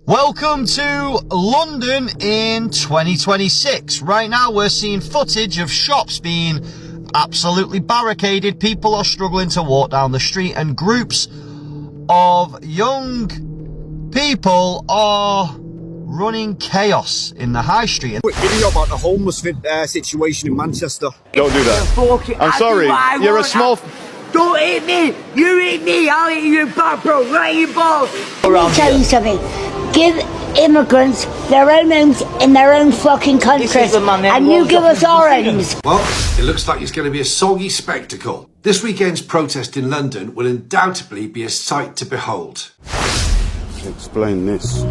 Welcome to London in 2026. Right now we're seeing footage of shops being absolutely barricaded. People are struggling to walk down the street and groups of young people are running chaos in the high street. Quick video about the homeless situation in Manchester. Don't do that. I'm sorry. You're a small... Don't hit me! You hit me! I'll hit you back, bro! Right in your balls! Let me tell you something. Give immigrants their own homes in their own fucking countries, and you give us orange. Well, it looks like it's going to be a soggy spectacle. This weekend's protest in London will undoubtedly be a sight to behold. Explain this.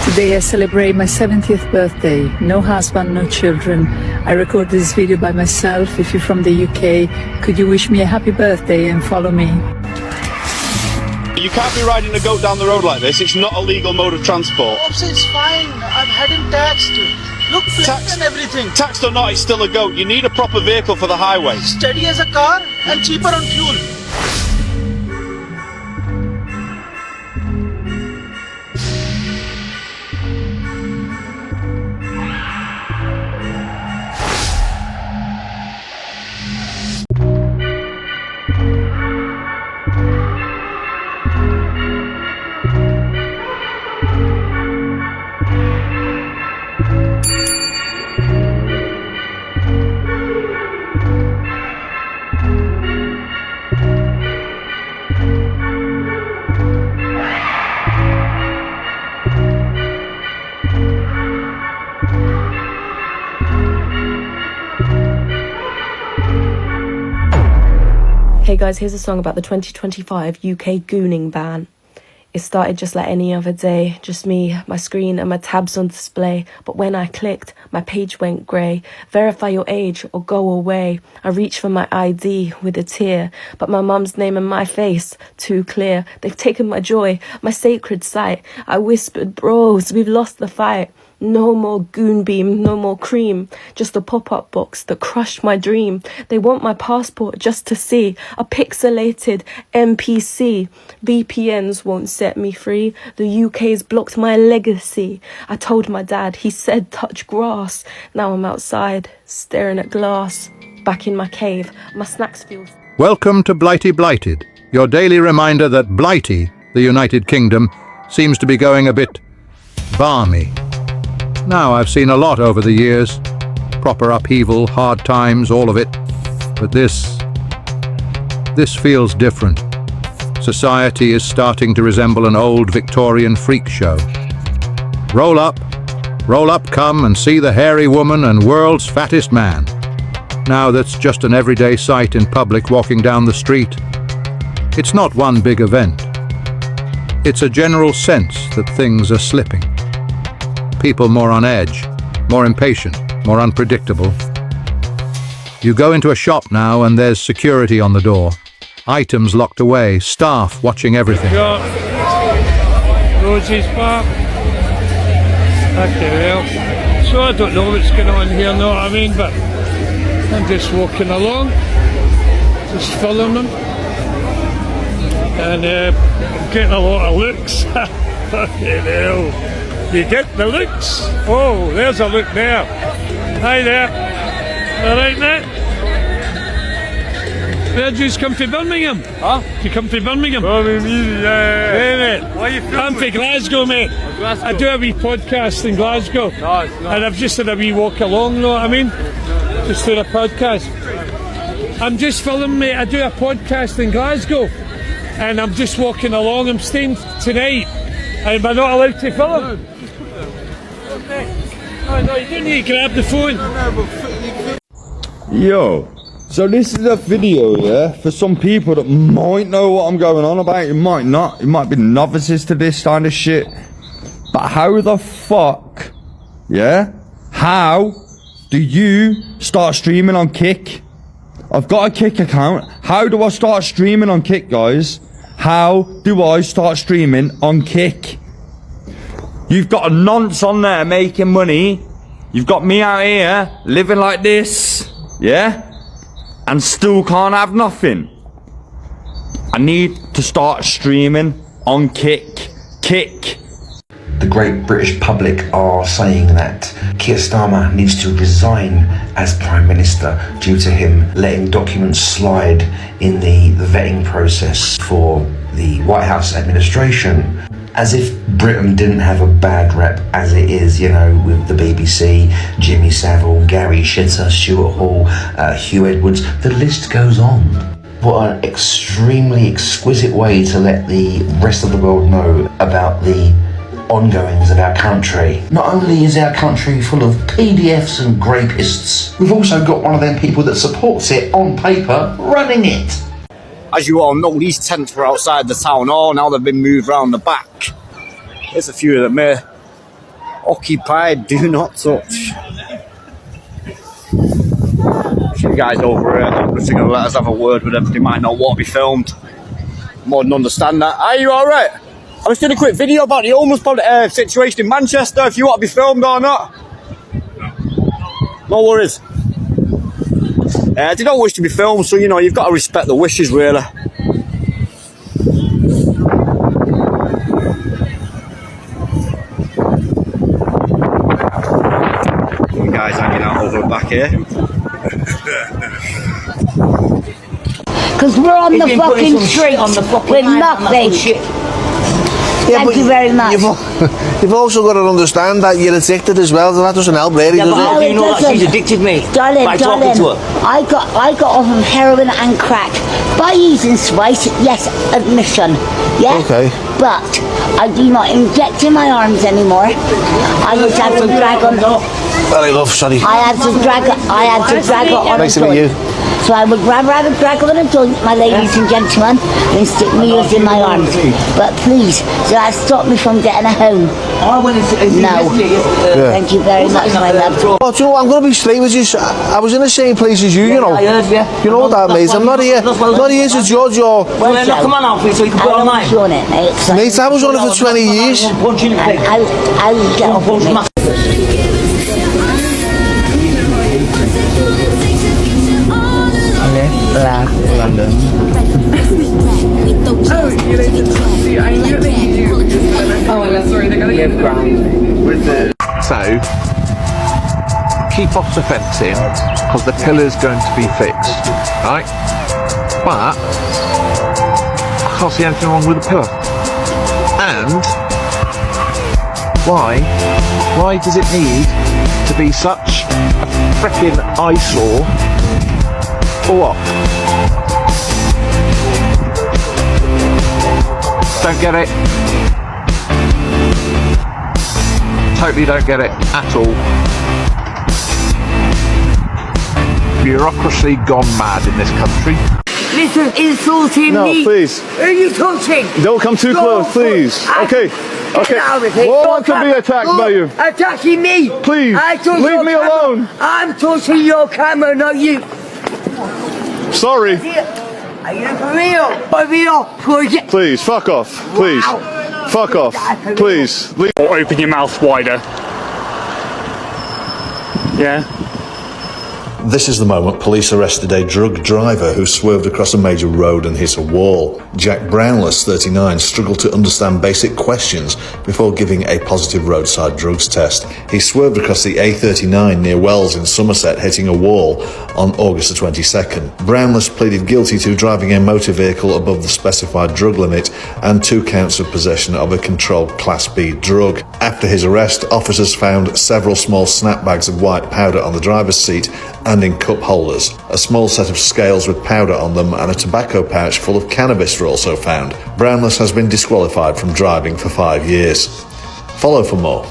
Today I celebrate my 70th birthday. No husband, no children. I recorded this video by myself. If you're from the UK, could you wish me a happy birthday and follow me? You can't be riding a goat down the road like this. It's not a legal mode of transport. It's fine. I've had him taxed. Look, flags and everything. Taxed or not, it's still a goat. You need a proper vehicle for the highway. Steady as a car and cheaper on fuel. Hey guys, here's a song about the 2025 UK gooning ban. It started just like any other day, just me, my screen and my tabs on display. But when I clicked, my page went grey. Verify your age or go away. I reached for my ID with a tear, but my mum's name and my face, too clear. They've taken my joy, my sacred sight. I whispered, bros, we've lost the fight. No more goon beam, no more cream. Just a pop-up box that crushed my dream. They want my passport just to see a pixelated NPC. VPNs won't set me free. The UK's blocked my legacy. I told my dad, he said touch grass. Now I'm outside, staring at glass. Back in my cave, my snacks feel... Welcome to Blighty Blighted, your daily reminder that Blighty, the United Kingdom, seems to be going a bit balmy. Now, I've seen a lot over the years. Proper upheaval, hard times, all of it. But this feels different. Society is starting to resemble an old Victorian freak show. Roll up, come and see the hairy woman and world's fattest man. Now that's just an everyday sight in public walking down the street. It's not one big event. It's a general sense that things are slipping. People more on edge, more impatient, more unpredictable. You go into a shop now and there's security on the door. Items locked away, staff watching everything. Rosie's Park. Okay, well, so I don't know what's going on here, know what I mean, but I'm just walking along, just following them. And I'm getting a lot of looks. Fucking hell. You get the looks? Oh, there's a look there. Hi there. All right, mate? Where'd you come from Birmingham? Huh? You come from Birmingham? Yeah. Hey, mate. Where are you from? I'm from Glasgow, mate. Glasgow. I do a wee podcast in Glasgow. Nice. And I've just had a wee walk along, know what I mean? Just doing a podcast. I'm just filming, mate. I do a podcast in Glasgow, and I'm just walking along. I'm staying tonight. Am I not allowed to film? Oh no, you don't need to grab the phone. Yo, so this is a video, yeah, for some people that might know what I'm going on about. You might not. You might be novices to this kind of shit. But how the fuck, yeah? How do you start streaming on Kick? I've got a Kick account. How do I start streaming on Kick, guys? How do I start streaming on Kick? You've got a nonce on there making money. You've got me out here living like this, yeah? And still can't have nothing. I need to start streaming on Kick. Kick. The great British public are saying that Keir Starmer needs to resign as Prime Minister due to him letting documents slide in the vetting process for the White House administration. As if Britain didn't have a bad rep as it is, you know, with the BBC, Jimmy Savile, Gary Shitter, Stuart Hall, Hugh Edwards, the list goes on. What an extremely exquisite way to let the rest of the world know about the ongoings of our country. Not only is our country full of PDFs and grapists, we've also got one of them people that supports it on paper running it. As you all know, these tents were outside the town hall. Now they've been moved round the back. There's a few of them here. Occupied, do not touch. You guys over here, I'm just going to let us have a word with them. They might not want to be filmed. More than understand that. Are you alright? I was doing a quick video about the homeless situation in Manchester, if you want to be filmed or not. No worries. They don't wish to be filmed, so, you know, you've got to respect the wishes, really. You guys hanging out over back here. Because we're on the fucking street with nothing. Thank you very much. You've also got to understand that you're addicted as well, so that doesn't help really, does it? You know that she's addicted, mate. Darling, by talking to her. I got off of heroin and crack by using spice, yes, admission. Yeah? Okay. But I do not inject in my arms anymore. I just have to drag on. Very love, sorry. I had to drag it on. Nice to meet you. So I would rather drag on a joint, my ladies and gentlemen, than stick needles in my arms. But please, do that stop me from getting a home? No. Thank you very much, my love. Oh, do you know what? I'm going to be straight with you. I was in the same place as you, you know. You know that, mate. I'm not here. Not here to judge your... Well, then, come on out, so you can put it on mine. Mate, I was on it for 20 years. I'll get off of me. London. So, keep off the fencing because the pillar's going to be fixed, right? But I can't see anything wrong with the pillar. And why does it need to be such a frickin' eyesore? For what? Don't get it. Totally don't get it at all. Bureaucracy gone mad in this country. Listen, insulting me. No, please. Who are you touching? Don't come too close, please. Okay. Okay. Won't want to be attacked by you. Attacking me. Please. Leave me alone. I'm touching your camera, not you. Sorry. Are you for real? Please, fuck off. Please. Fuck off. Please. Or open your mouth wider. Yeah. This is the moment police arrested a drug driver who swerved across a major road and hit a wall. Jack Brownless, 39, struggled to understand basic questions before giving a positive roadside drugs test. He swerved across the A39 near Wells in Somerset, hitting a wall on August the 22nd. Brownless pleaded guilty to driving a motor vehicle above the specified drug limit and 2 counts of possession of a controlled Class B drug. After his arrest, officers found several small snap bags of white powder on the driver's seat and and in cup holders. A small set of scales with powder on them and a tobacco pouch full of cannabis were also found. Brownless has been disqualified from driving for 5 years. Follow for more.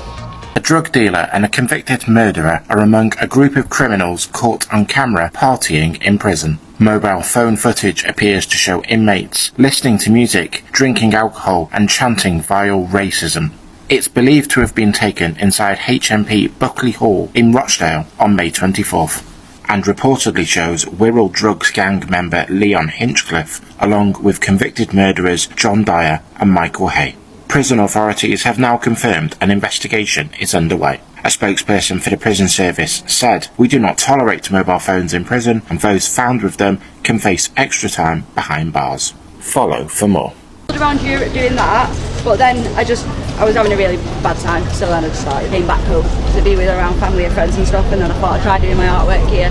A drug dealer and a convicted murderer are among a group of criminals caught on camera partying in prison. Mobile phone footage appears to show inmates listening to music, drinking alcohol and chanting vile racism. It's believed to have been taken inside HMP Buckley Hall in Rochdale on May 24th, and reportedly shows Wirral Drugs gang member Leon Hinchcliffe, along with convicted murderers John Dyer and Michael Hay. Prison authorities have now confirmed an investigation is underway. A spokesperson for the prison service said, "We do not tolerate mobile phones in prison, and those found with them can face extra time behind bars." Follow for more. Around Europe doing that, but then I was having a really bad time, so then I just came back home to be with around family and friends and stuff, and then I thought I'd try doing my artwork here,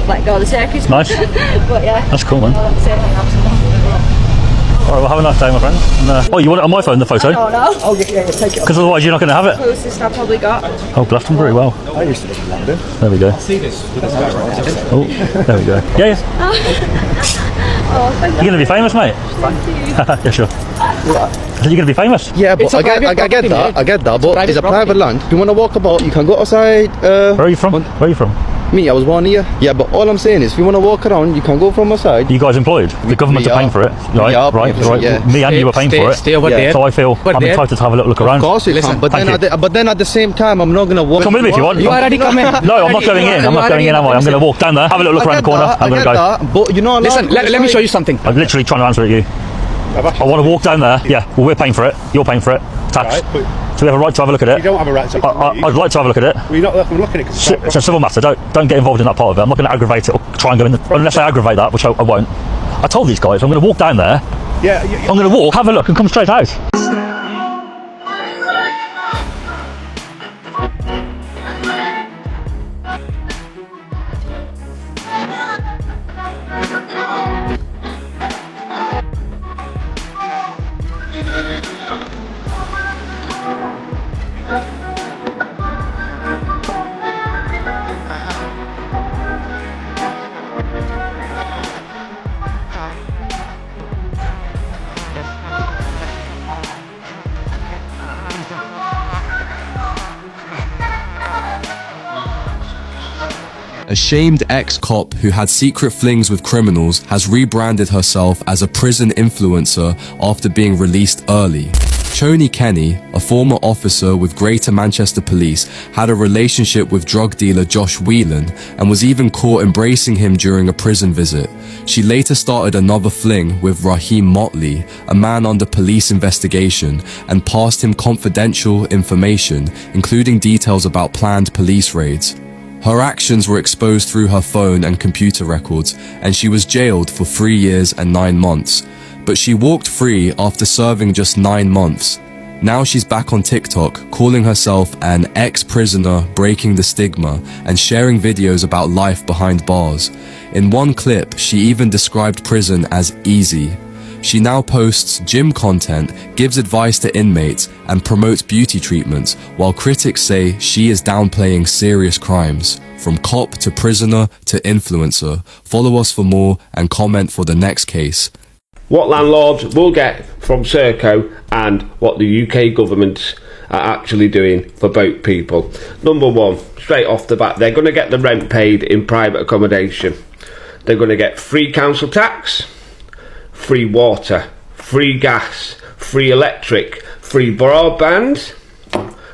let go of the circus. Nice. But yeah. That's cool, man. That's it. Alright, well, have a nice day, my friend. And, oh, you want it on my phone, the photo? I don't know. Oh, yeah, take it. Because otherwise you're not going to have it. Closest I've probably got. Oh, Glastonbury, well. I used to live in London. There we go. I see this with this guy right. Oh, there we go. Yeah, yeah. Oh, thank you. You're going to be famous, mate? Thank you. Yeah, sure. What? You're going to be famous. Yeah, but I get that, but it's a private land. If you want to walk about, you can go outside. Where are you from? Where are you from? Me, I was born here. Yeah, but all I'm saying is, if you want to walk around, you can go from outside. You guys employed? The government are paying for it, right? Right. Yeah. Me and you are paying for it. So I feel I'm entitled to have a little look around. Of course you can, but then at the same time, I'm not going to walk. Come with me if you want. You already come in. No, I'm not going in. I'm not going in, am I? I'm going to walk down there, have a little look around the corner. I'm going to go. But you know, listen, let me show you something. I'm literally trying to answer at you. I want to walk down there. Yeah, well, we're paying for it. You're paying for it. Tax. So we have a right to have a look at it. You don't have a right to. I'd like to have a look at it. Well, you're not looking at it. It's a civil matter. Don't get involved in that part of it. I'm not going to aggravate it or try and go in unless I aggravate that, which I won't. I told these guys I'm going to walk down there. Yeah. I'm going to walk, have a look, and come straight out. A shamed ex-cop who had secret flings with criminals has rebranded herself as a prison influencer after being released early. Choni Kenny, a former officer with Greater Manchester Police, had a relationship with drug dealer Josh Whelan and was even caught embracing him during a prison visit. She later started another fling with Raheem Motley, a man under police investigation, and passed him confidential information, including details about planned police raids. Her actions were exposed through her phone and computer records, and she was jailed for 3 years and 9 months. But she walked free after serving just 9 months. Now she's back on TikTok, calling herself an ex-prisoner breaking the stigma and sharing videos about life behind bars. In one clip, she even described prison as easy. She now posts gym content, gives advice to inmates, and promotes beauty treatments, while critics say she is downplaying serious crimes. From cop to prisoner to influencer. Follow us for more and comment for the next case. What landlords will get from Serco and what the UK government are actually doing for boat people. Number one, straight off the bat, they're going to get the rent paid in private accommodation. They're going to get free council tax, free water, free gas, free electric, free broadband,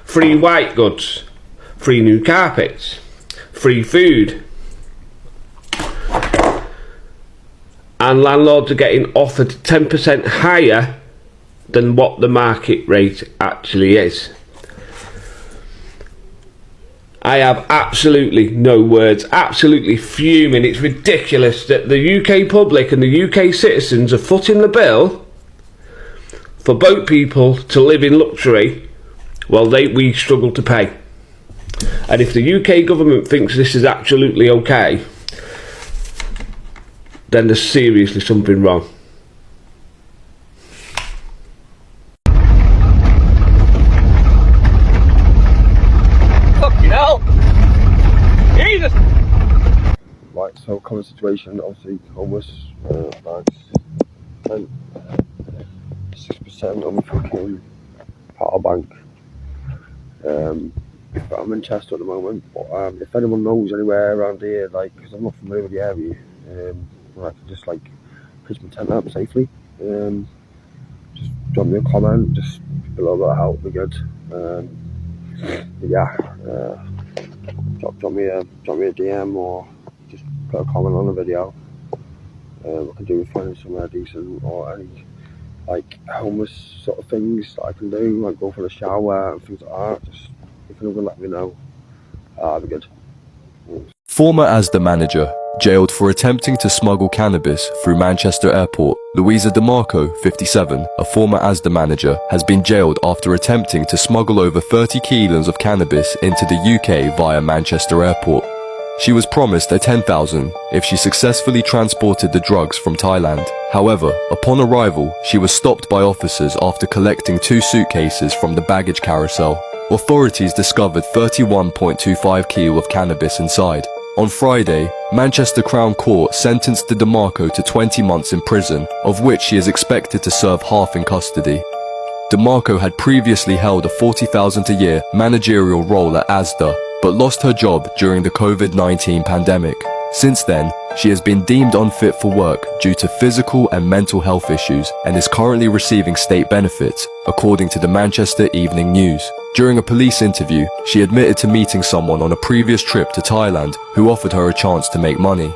free white goods, free new carpets, free food. And landlords are getting offered 10% higher than what the market rate actually is. I have absolutely no words, absolutely fuming. It's ridiculous that the UK public and the UK citizens are footing the bill for boat people to live in luxury while we struggle to pay. And if the UK government thinks this is absolutely okay, then there's seriously something wrong. Fucking hell! Jesus! common situation, obviously homeless, like 6% on the fucking power bank. But I'm in Chester at the moment. But if anyone knows anywhere around here, like, because I'm not familiar with the area, where I can just like pitch my tent up safely, just drop me a comment, just a little bit of help would be good. But yeah, drop me a DM or just put a comment on the video. I can do with finding somewhere decent or any like homeless sort of things that I can do, like go for a shower and things like that. Just if anyone let me know, that'd be good. Former Asda manager, jailed for attempting to smuggle cannabis through Manchester Airport. Louisa DeMarco, 57, a former Asda manager, has been jailed after attempting to smuggle over 30 kilos of cannabis into the UK via Manchester Airport. She was promised a $10,000 if she successfully transported the drugs from Thailand. However, upon arrival, she was stopped by officers after collecting 2 suitcases from the baggage carousel. Authorities discovered 31.25 kg of cannabis inside. On Friday, Manchester Crown Court sentenced De DeMarco to 20 months in prison, of which she is expected to serve half in custody. DeMarco had previously held a $40,000 a year managerial role at Asda, but lost her job during the COVID-19 pandemic. Since then, she has been deemed unfit for work due to physical and mental health issues and is currently receiving state benefits, according to the Manchester Evening News. During a police interview, she admitted to meeting someone on a previous trip to Thailand who offered her a chance to make money.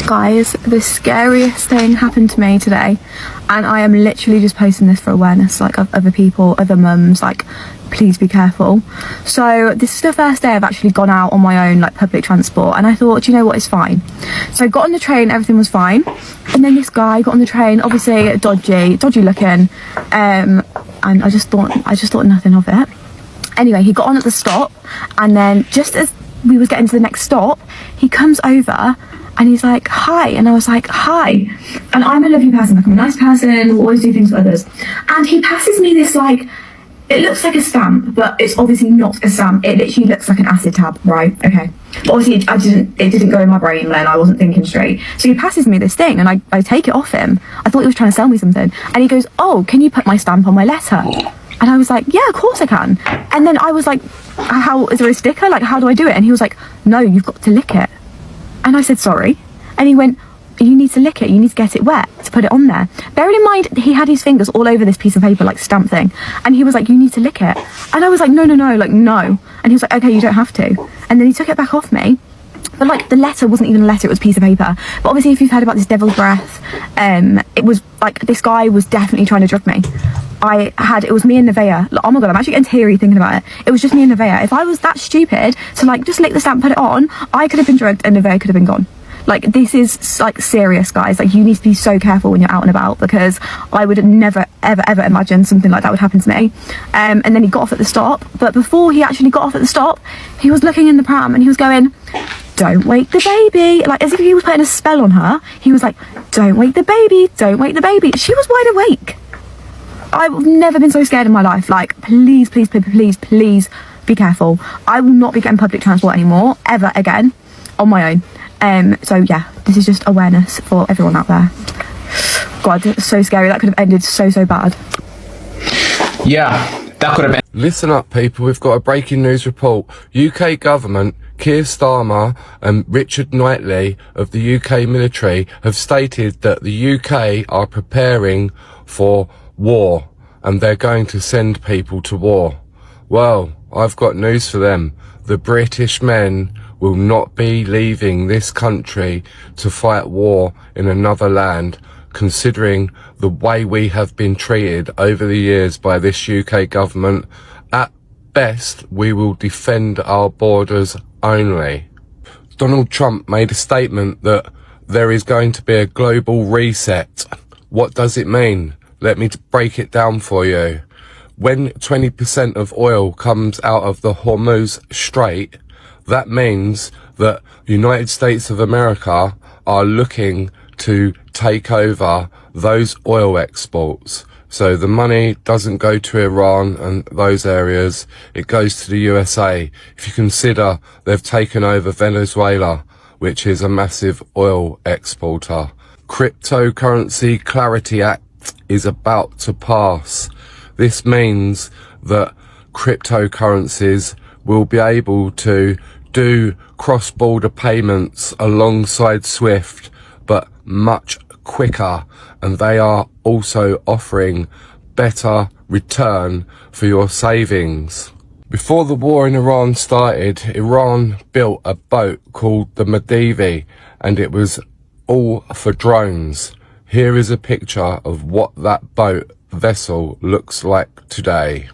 Guys, the scariest thing happened to me today, and I am literally just posting this for awareness, like, of other people, other mums, like, please be careful. So this is the first day I've actually gone out on my own, like, public transport, and I thought, do you know what, it's fine. So I got on the train, everything was fine, and then this guy got on the train, obviously dodgy looking, and I just thought nothing of it. Anyway, he got on at the stop, and then just as we was getting to the next stop, he comes over and he's like, hi. And I was like, hi. And I'm a lovely person, like, I'm a nice person, will always do things for others. And he passes me this, like, it looks like a stamp, but it's obviously not a stamp. It literally looks like an acid tab, right? Okay. But obviously it didn't go in my brain then, I wasn't thinking straight. So he passes me this thing and I take it off him. I thought he was trying to sell me something. And he goes, oh, can you put my stamp on my letter? And I was like, yeah, of course I can. And then I was like, how, is there a sticker? Like, how do I do it? And he was like, no, you've got to lick it. And I said, sorry. And he went, you need to lick it, you need to get it wet to put it on there. Bearing in mind, he had his fingers all over this piece of paper, like stamp thing. And he was like, you need to lick it. And I was like, no, like, no. And he was like, okay, you don't have to. And then he took it back off me. But like, the letter wasn't even a letter, it was a piece of paper. But obviously, if you've heard about this devil's breath, it was like, this guy was definitely trying to drug me. It was me and Nevaeh. Like, oh my God, I'm actually getting teary thinking about it. It was just me and Nevaeh. If I was that stupid to like, just lick the stamp, put it on, I could have been drugged and Nevaeh could have been gone. Like, this is like serious, guys. Like, you need to be so careful when you're out and about, because I would never, ever imagine something like that would happen to me. And then he got off at the stop. But before he actually got off at the stop, he was looking in the pram and he was going, don't wake the baby. Like, as if he was putting a spell on her. He was like, don't wake the baby, don't wake the baby. She was wide awake. I've never been so scared in my life. Like, please, please, please, please, please be careful. I will not be getting public transport anymore, ever again, on my own. So yeah, this is just awareness for everyone out there. God, it's so scary. That could have ended so bad. Yeah, that could have been. Listen up, people. We've got a breaking news report. UK government, Keir Starmer and Richard Knightley of the UK military have stated that the UK are preparing for war and they're going to send people to war. Well, I've got news for them. The British men will not be leaving this country to fight war in another land, considering the way we have been treated over the years by this UK government. At best, we will defend our borders only. Donald Trump made a statement that there is going to be a global reset. What does it mean? Let me break it down for you. When 20% of oil comes out of the Hormuz Strait, that means that the United States of America are looking to take over those oil exports. So the money doesn't go to Iran and those areas, it goes to the USA. If you consider they've taken over Venezuela, which is a massive oil exporter. Cryptocurrency Clarity Act is about to pass. This means that cryptocurrencies will be able to do cross-border payments alongside SWIFT, but much quicker, and they are also offering better return for your savings. Before the war in Iran started, Iran built a boat called the Maldivi, and it was all for drones. Here is a picture of what that boat vessel looks like today.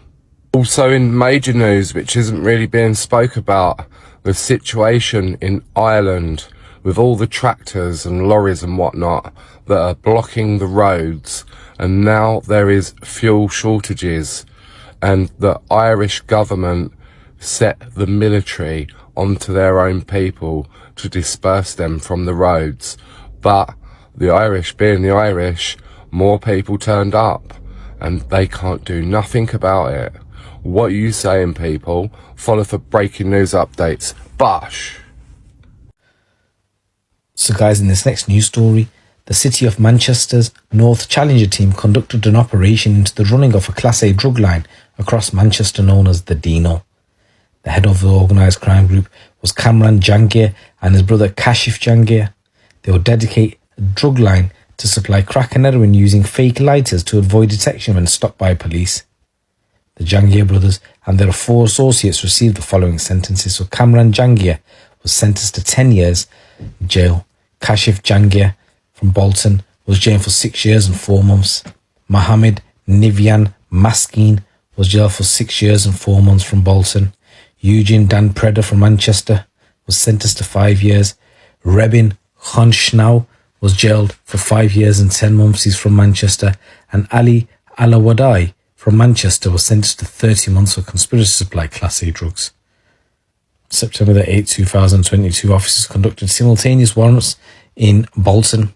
Also in major news, which isn't really being spoke about, the situation in Ireland with all the tractors and lorries and whatnot that are blocking the roads, and now there is fuel shortages, and the Irish government set the military onto their own people to disperse them from the roads. But the Irish, being the Irish, more people turned up and they can't do nothing about it. What are you saying, people? Follow for breaking news updates. Bosh! So guys, in this next news story, the City of Manchester's North Challenger team conducted an operation into the running of a Class A drug line across Manchester known as the Dino. The head of the organised crime group was Kamran Jangir and his brother Kashif Jangir. They would dedicate a drug line to supply crack and heroin using fake lighters to avoid detection when stopped by police. The Jangir brothers and their 4 associates received the following sentences. So Kamran Jangir was sentenced to 10 years in jail. Kashif Jangir from Bolton was jailed for 6 years and 4 months. Mohammed Nivyan Maskeen was jailed for 6 years and 4 months from Bolton. Eugene Dan Preda from Manchester was sentenced to 5 years. Rebin Khanshnau was jailed for 5 years and 10 months. He's from Manchester. And Ali Alawadai from Manchester was sentenced to 30 months for conspiracy to supply Class A drugs. September the 8th, 2022, officers conducted simultaneous warrants in Bolton.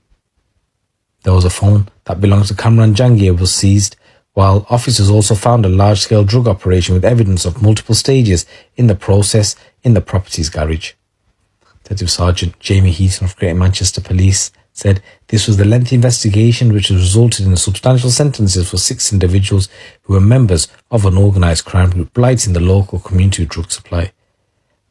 There was a phone that belonged to Kamran Jangir was seized, while officers also found a large-scale drug operation with evidence of multiple stages in the process in the property's garage. Detective Sergeant Jamie Heaton of Greater Manchester Police said this was the lengthy investigation which has resulted in substantial sentences for 6 individuals who were members of an organised crime group blighting the local community drug supply.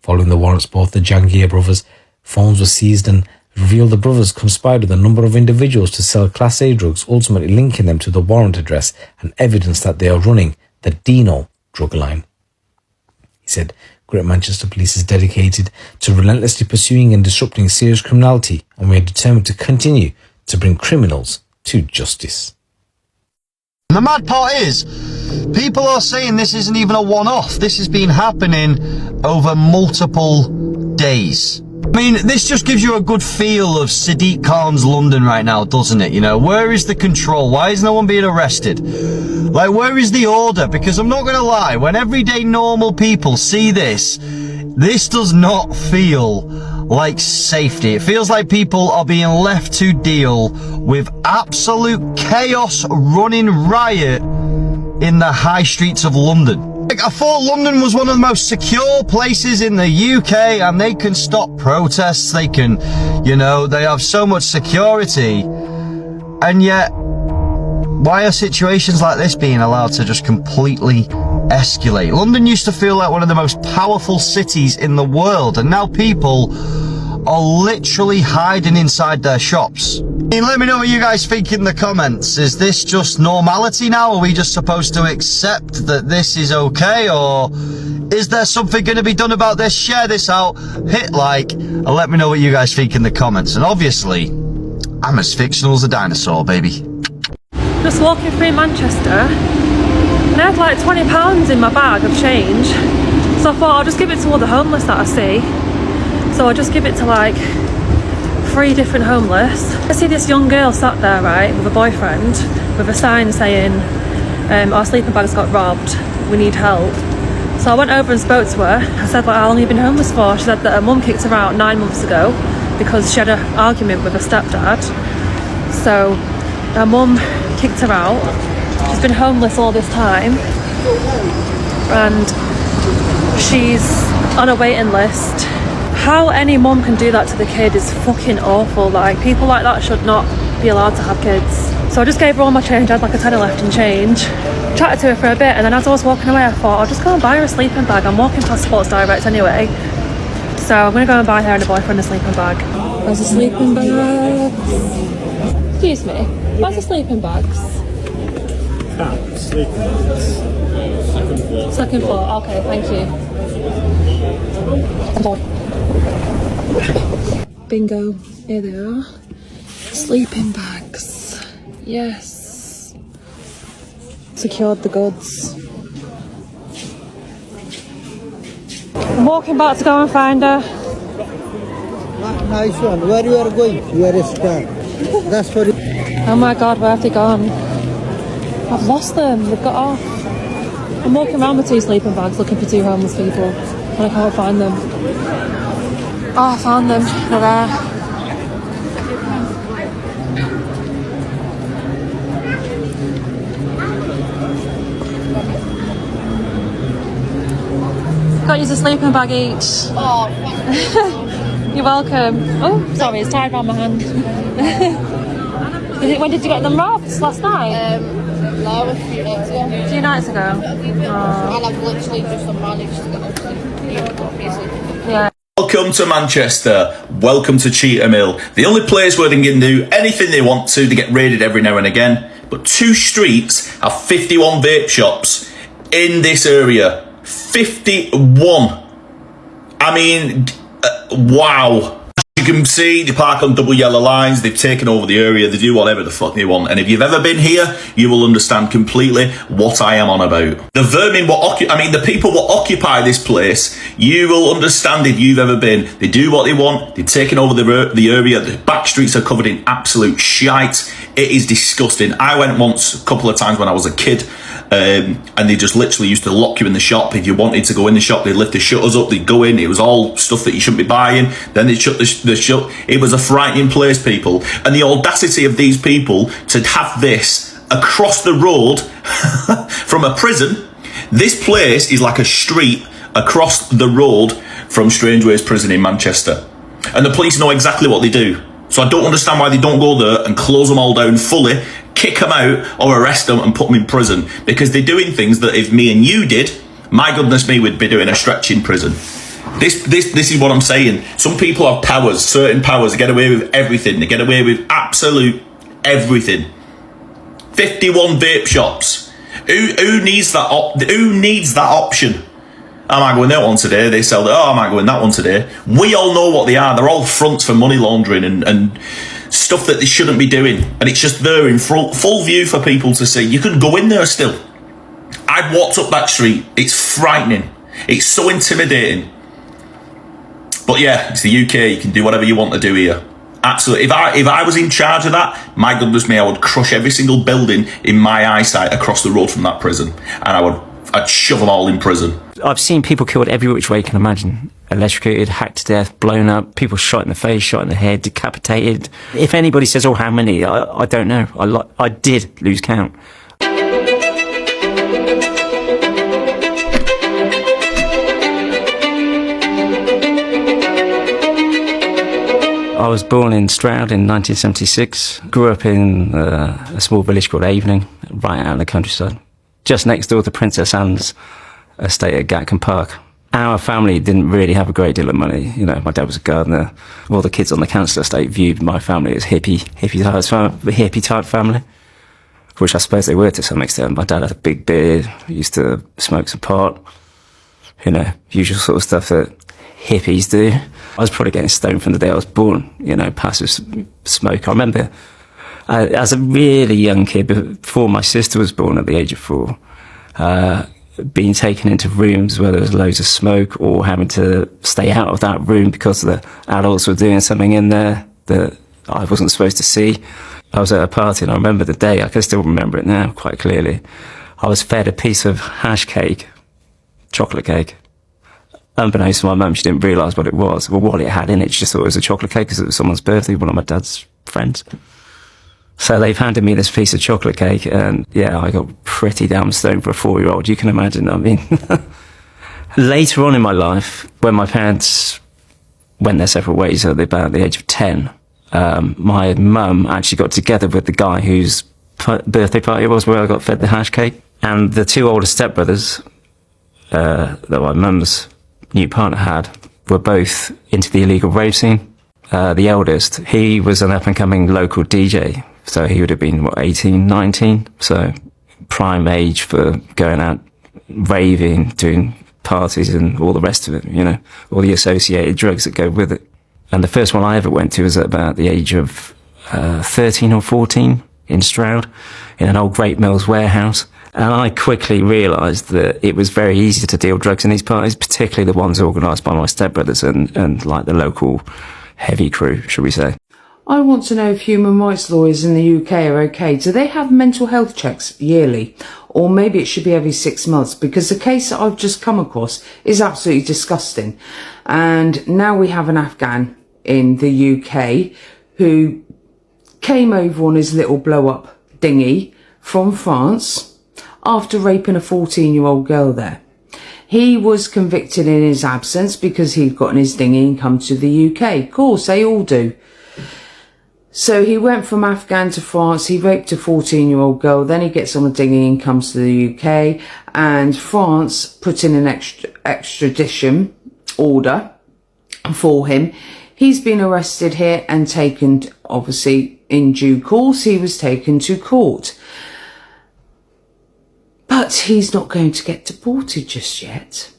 Following the warrants, both the Jangir brothers' phones were seized and revealed the brothers conspired with a number of individuals to sell Class A drugs, ultimately linking them to the warrant address and evidence that they are running the Dino drug line. He said, Greater Manchester Police is dedicated to relentlessly pursuing and disrupting serious criminality, and we are determined to continue to bring criminals to justice. And the mad part is, people are saying this isn't even a one-off. This has been happening over multiple days. I mean, this just gives you a good feel of Sadiq Khan's London right now, doesn't it? You know, where is the control? Why is no one being arrested? Like, where is the order? Because I'm not going to lie, when everyday normal people see this, this does not feel like safety. It feels like people are being left to deal with absolute chaos running riot in the high streets of London. Like, I thought London was one of the most secure places in the UK, and they can stop protests, they can, you know, they have so much security, and yet Why are situations like this being allowed to just completely escalate? London used to feel like one of the most powerful cities in the world, and now people are literally hiding inside their shops. Let me know what you guys think in the comments. Is this just normality now? Are we just supposed to accept that this is okay, or is there something going to be done about this? Share this out, hit like, and let me know what you guys think in the comments. And obviously, I'm as fictional as a dinosaur, baby. Just walking through Manchester, and I had like £20 in my bag of change, so I thought I'll just give it to all the homeless that I see. So I'll just give it to like 3 different homeless. I see this young girl sat there, right, with a boyfriend, with a sign saying, our sleeping bags got robbed, we need help. So I went over and spoke to her. I said, like, how long have you been homeless for? She said that her mum kicked her out 9 months ago because she had an argument with her stepdad. So her mum kicked her out. She's been homeless all this time, and she's on a waiting list. How any mum can do that to the kid is fucking awful. Like, people like that should not be allowed to have kids. So I just gave her all my change. I had like a tenner left in change. Chatted to her for a bit, and then as I was walking away I thought I'll just go and buy her a sleeping bag. I'm walking past Sports Direct anyway, so I'm gonna go and buy her and her boyfriend a sleeping bag. There's a sleeping bag. Excuse me, where's the sleeping bags? Sleeping bags. Second floor. Second floor, okay, thank you. Bingo, here they are. Sleeping bags. Yes. Secured the goods. I'm walking back to go and find her. Nice one. Where you are going? You are a star. That's for you. Oh my god, where have they gone? I've lost them, they've got off. I'm walking around with 2 sleeping bags looking for 2 homeless people, and I can't find them. Oh, I found them, they're there. Got you a sleeping bag each. Oh, you're welcome. Oh, sorry, it's tied around my hand. When did you get them robbed? Last night? No, a few nights ago. A few nights ago? Oh. And I've literally just managed to get up to obviously. Yeah. Welcome to Manchester. Welcome to Cheetah Mill. The only place where they can do anything they want to. They get raided every now and again. But 2 streets have 51 vape shops in this area. 51. I mean, wow. As you can see, they park on double yellow lines. They've taken over the area. They do whatever the fuck they want. And if you've ever been here, you will understand completely what I am on about. The vermin the people will occupy this place. You will understand if you've ever been. They do what they want. They've taken over the area. The back streets are covered in absolute shite. It is disgusting. I went once, a couple of times when I was a kid, and they just literally used to lock you in the shop. If you wanted to go in the shop, they'd lift the shutters up, they'd go in. It was all stuff that you shouldn't be buying. Then they'd shut the shut. It was a frightening place, people. And the audacity of these people to have this across the road from a prison. This place is like a street across the road from Strangeways Prison in Manchester. And the police know exactly what they do. So I don't understand why they don't go there and close them all down fully, kick them out or arrest them and put them in prison, because they're doing things that if me and you did, my goodness me, we'd be doing a stretch in prison. This is what I'm saying. Some people have powers, certain powers. They get away with everything. They get away with absolute everything. 51 vape shops. Who needs that? Who needs that option? I might go in that one today. They sell that. Oh, I might go in that one today. We all know what they are. They're all fronts for money laundering and stuff that they shouldn't be doing. And it's just there in full view for people to see. You can go in there still. I've walked up that street. It's frightening. It's so intimidating. But yeah, it's the UK. You can do whatever you want to do here. Absolutely. If I was in charge of that, my goodness me, I would crush every single building in my eyesight across the road from that prison, and I'd shove them all in prison. I've seen people killed every which way you can imagine. Electrocuted, hacked to death, blown up, people shot in the face, shot in the head, decapitated. If anybody says, oh, how many? I don't know. I did lose count. I was born in Stroud in 1976. Grew up in a small village called Avening, right out in the countryside, just next door to Princess Anne's estate at Gatcombe Park. Our family didn't really have a great deal of money. You know, my dad was a gardener. All the kids on the council estate viewed my family as hippie type family, which I suppose they were to some extent. My dad had a big beard, used to smoke some pot, you know, usual sort of stuff that hippies do. I was probably getting stoned from the day I was born, you know, passive smoke. I remember as a really young kid, before my sister was born at the age of 4, being taken into rooms where there was loads of smoke, or having to stay out of that room because the adults were doing something in there that I wasn't supposed to see. I was at a party and I remember the day, I can still remember it now quite clearly. I was fed a piece of hash cake, chocolate cake. Unbeknownst to my mum, she didn't realise what it was, or what it had in it. She just thought it was a chocolate cake because it was someone's birthday, one of my dad's friends. So they've handed me this piece of chocolate cake, and yeah, I got pretty damn stoned for a 4-year-old. You can imagine, I mean. Later on in my life, when my parents went their separate ways at about the age of 10, my mum actually got together with the guy whose birthday party it was where I got fed the hash cake. And the 2 older stepbrothers that my mum's new partner had were both into the illegal rave scene. The eldest, he was an up-and-coming local DJ. So he would have been, 18, 19? So prime age for going out raving, doing parties and all the rest of it, you know, all the associated drugs that go with it. And the first one I ever went to was at about the age of 13 or 14 in Stroud, in an old Great Mills warehouse. And I quickly realised that it was very easy to deal drugs in these parties, particularly the ones organised by my stepbrothers and like the local heavy crew, shall we say. I want to know if human rights lawyers in the UK are okay. Do they have mental health checks yearly? Or maybe it should be every 6 months, because the case that I've just come across is absolutely disgusting. And now we have an Afghan in the UK who came over on his little blow-up dinghy from France after raping a 14-year-old girl there. He was convicted in his absence because he'd gotten his dinghy and come to the UK. Of course, they all do. So he went from Afghan to France, he raped a 14-year-old girl, then he gets on a dinghy and comes to the UK, and France put in an extradition order for him. He's been arrested here and taken, obviously, in due course, he was taken to court. But he's not going to get deported just yet,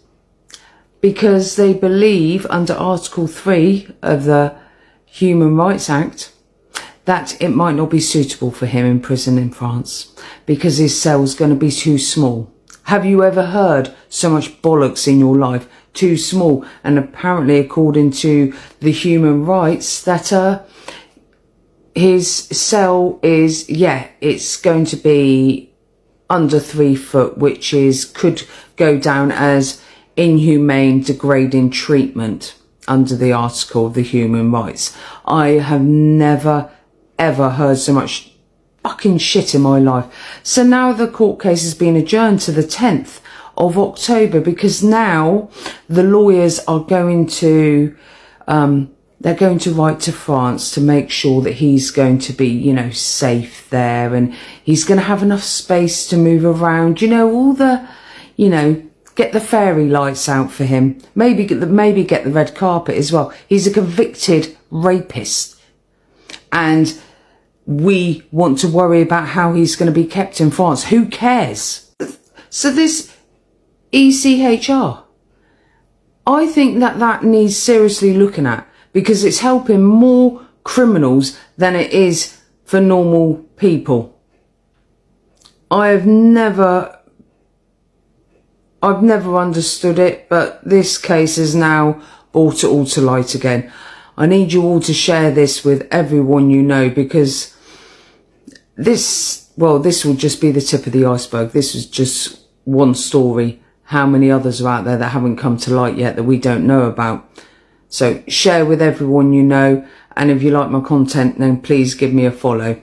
because they believe under Article 3 of the Human Rights Act that it might not be suitable for him in prison in France because his cell's going to be too small. Have you ever heard so much bollocks in your life? Too small. And apparently, according to the human rights, that his cell is, it's going to be under 3 foot, which could go down as inhumane, degrading treatment under the article of the human rights. I have never ever heard so much fucking shit in my life. So now the court case has been adjourned to the 10th of October because now the lawyers are going to they're going to write to France to make sure that he's going to be, you know, safe there, and he's going to have enough space to move around, you know, all the, you know, get the fairy lights out for him, maybe get the red carpet as well. He's a convicted rapist, and we want to worry about how he's going to be kept in France. Who cares? So this ECHR, I think that needs seriously looking at, because it's helping more criminals than it is for normal people. I've never understood it, but this case has now brought it all to light again. I need you all to share this with everyone you know, because this will just be the tip of the iceberg. This is just one story. How many others are out there that haven't come to light yet that we don't know about? So share with everyone you know, and if you like my content, then please give me a follow.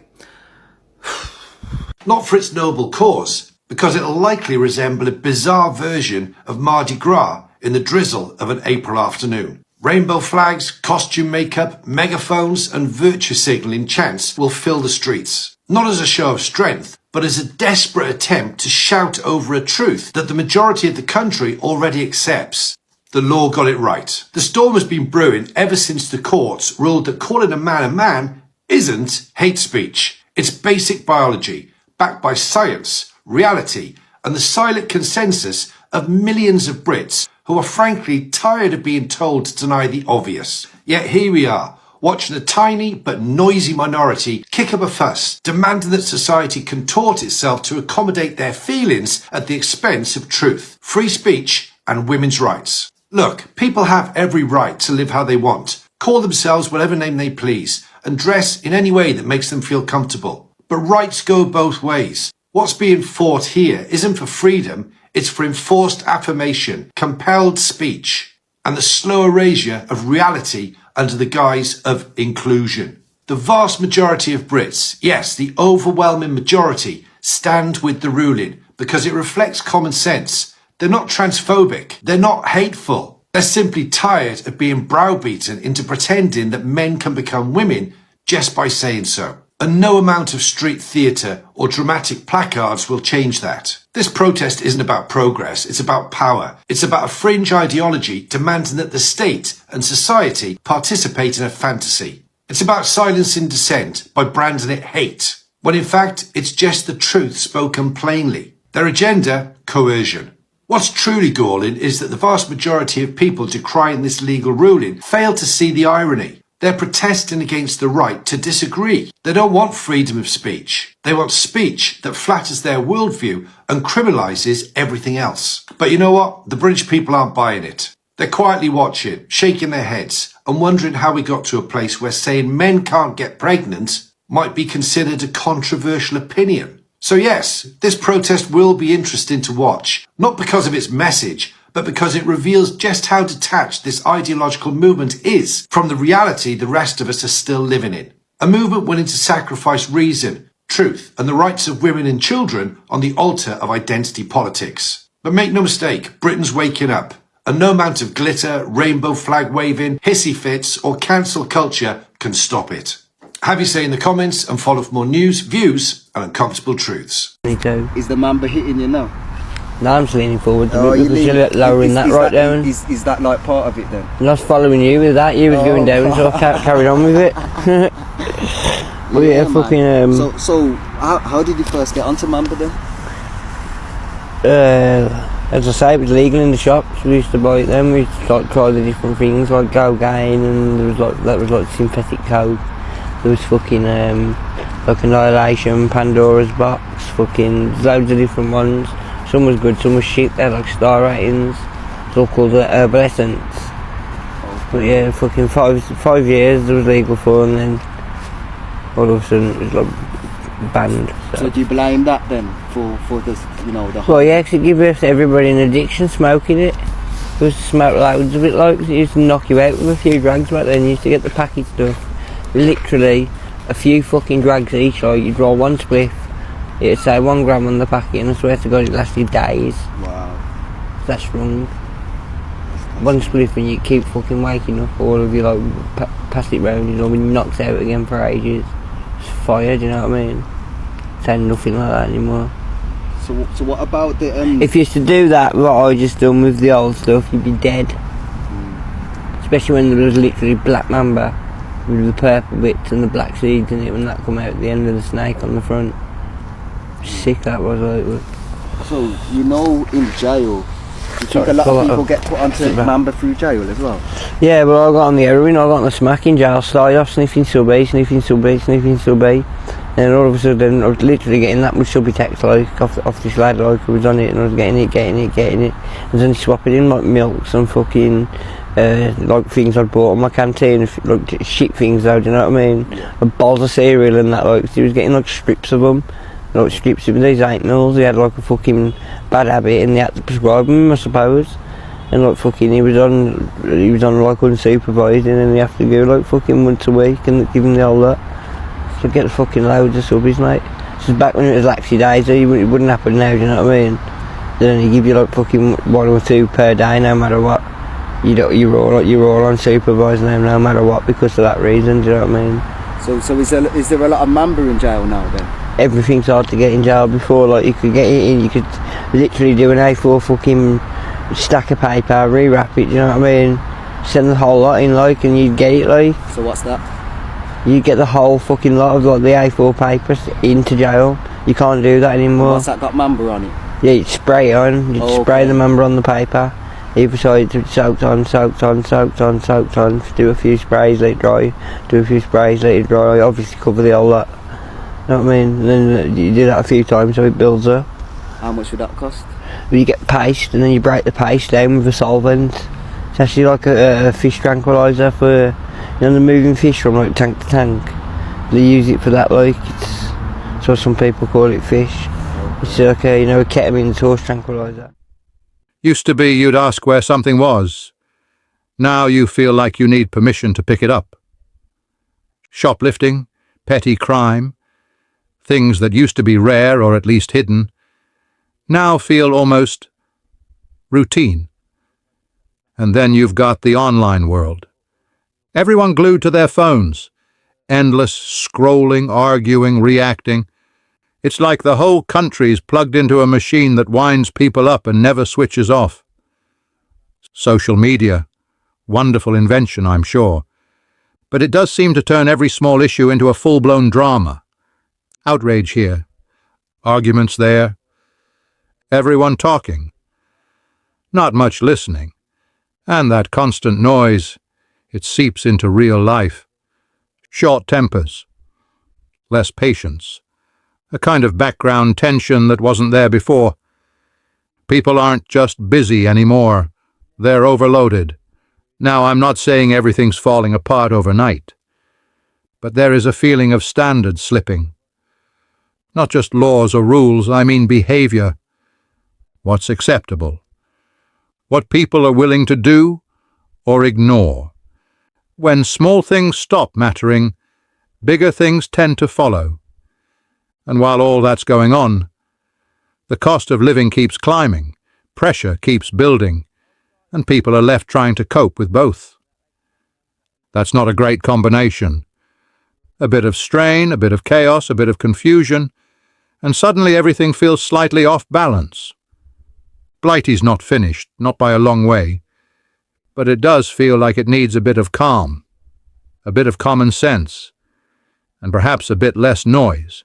Not for its noble cause, because it'll likely resemble a bizarre version of Mardi Gras in the drizzle of an April afternoon. Rainbow flags, costume makeup, megaphones and virtue signalling chants will fill the streets. Not as a show of strength, but as a desperate attempt to shout over a truth that the majority of the country already accepts. The law got it right. The storm has been brewing ever since the courts ruled that calling a man isn't hate speech. It's basic biology, backed by science, reality, and the silent consensus of millions of Brits who are frankly tired of being told to deny the obvious. Yet here we are, watching a tiny but noisy minority kick up a fuss, demanding that society contort itself to accommodate their feelings at the expense of truth, free speech, and women's rights. Look, people have every right to live how they want, call themselves whatever name they please, and dress in any way that makes them feel comfortable. But rights go both ways. What's being fought here isn't for freedom, it's for enforced affirmation, compelled speech, and the slow erasure of reality under the guise of inclusion. The vast majority of Brits, yes, the overwhelming majority, stand with the ruling because it reflects common sense. They're not transphobic. They're not hateful. They're simply tired of being browbeaten into pretending that men can become women just by saying so. And no amount of street theatre or dramatic placards will change that. This protest isn't about progress, it's about power. It's about a fringe ideology demanding that the state and society participate in a fantasy. It's about silencing dissent by branding it hate, when in fact it's just the truth spoken plainly. Their agenda? Coercion. What's truly galling is that the vast majority of people decrying this legal ruling fail to see the irony. They're protesting against the right to disagree. They don't want freedom of speech. They want speech that flatters their worldview and criminalises everything else. But you know what? The British people aren't buying it. They're quietly watching, shaking their heads, and wondering how we got to a place where saying men can't get pregnant might be considered a controversial opinion. So yes, this protest will be interesting to watch, not because of its message, but because it reveals just how detached this ideological movement is from the reality the rest of us are still living in. A movement willing to sacrifice reason, truth, and the rights of women and children on the altar of identity politics. But make no mistake, Britain's waking up, and no amount of glitter, rainbow flag waving, hissy fits, or cancel culture can stop it. Have your say in the comments and follow for more news, views, and uncomfortable truths. Is the mamba hitting you now? No, I'm just leaning forward because you're lowering that right down. Is that like part of it then? I'm not following you with that, you was going down, so I carried on with it. But yeah, fucking... So how did you first get onto mamba then? As I say, it was legal in the shops, we used to buy it then, we used to try the different things, like cocaine, and that was like synthetic coke. There was fucking like Annihilation, Pandora's Box, fucking loads of different ones. Some was good, some was shit, they had like star ratings. It's all called Herbal Essence. But yeah, fucking 5 years there was legal for, and then all of a sudden it was like banned. So do you blame that then for this, you know, the whole... Well yeah, because it gives birth to everybody an addiction, smoking it. It used to smoke loads of it, like it used to knock you out with a few drags back then. You used to get the packet stuff. Literally a few fucking drags each, like you'd roll one spliff, it'd say 1 gram on the packet, and I swear to God it lasted days. Wow. That's wrong. One spliff and you keep fucking waking up, all of you like pass it round, you know, when you knocked out again for ages. It's fire, do you know what I mean? It ain't nothing like that anymore. So what about the If you used to do that, what I just done with the old stuff, you'd be dead. Especially when there was literally black mamba with the purple bits and the black seeds in it when that come out at the end of the snake on the front. Sick that was, like. So, you know, in jail, do you think a lot of people get put onto mamba through jail as well? Yeah, well I got on the heroin, I got on the smack in jail, started off sniffing subby, and all of a sudden I was literally getting that much subby text like off this lad like who was on it, and I was getting it, and then swapping in like milk, some fucking like things I'd bought on my canteen, like shit things though, do you know what I mean? Yeah. Balls of cereal and that, like he was getting like strips of them. Like strips of these 8 mils, he had like a fucking bad habit and they had to prescribe him, I suppose. And like fucking he was on like unsupervised, and then he have to go like fucking once a week and give him the whole lot. So get fucking loads of subbies, mate. This is back when it was laxy days, so it wouldn't happen now, do you know what I mean? Then he give you like fucking 1 or 2 per day no matter what. you're all on supervised now, no matter what, because of that reason. Do you know what I mean? So is there a lot of mamba in jail now then? Everything's hard to get in jail. Before, like, you could get it in, you could literally do an A4 fucking stack of paper, rewrap it, do you know what I mean? Send the whole lot in, like, and you'd get it, like. So what's that? You get the whole fucking lot of, like, the A4 papers into jail. You can't do that anymore. What's that got mamba on it? Yeah, you'd spray it on, spray the mamba on the paper. Either side, soaked on, do a few sprays, let it dry, do a few sprays, let it dry, obviously cover the whole lot. You know what I mean? And then you do that a few times so it builds up. How much would that cost? Well, you get paste and then you break the paste down with a solvent. It's actually like a fish tranquiliser for, the moving fish from like tank to tank. They use it for that, like, so some people call it fish. It's like a ketamine horse tranquiliser. Used to be you'd ask where something was. Now you feel like you need permission to pick it up. Shoplifting, petty crime, things that used to be rare or at least hidden, now feel almost routine. And then you've got the online world. Everyone glued to their phones, endless scrolling, arguing, reacting. It's like the whole country's plugged into a machine that winds people up and never switches off. Social media, wonderful invention, I'm sure, but it does seem to turn every small issue into a full-blown drama. Outrage here, arguments there, everyone talking, not much listening, and that constant noise, it seeps into real life. Short tempers, less patience, a kind of background tension that wasn't there before. People aren't just busy anymore, they're overloaded. Now, I'm not saying everything's falling apart overnight, but there is a feeling of standards slipping. Not just laws or rules, I mean behaviour. What's acceptable? What people are willing to do or ignore. When small things stop mattering, bigger things tend to follow. And while all that's going on, the cost of living keeps climbing, pressure keeps building, and people are left trying to cope with both. That's not a great combination. A bit of strain, a bit of chaos, a bit of confusion, and suddenly everything feels slightly off balance. Blighty's not finished, not by a long way, but it does feel like it needs a bit of calm, a bit of common sense, and perhaps a bit less noise.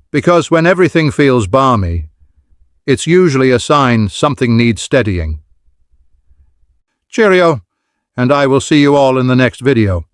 Because when everything feels balmy, it's usually a sign something needs steadying. Cheerio, and I will see you all in the next video.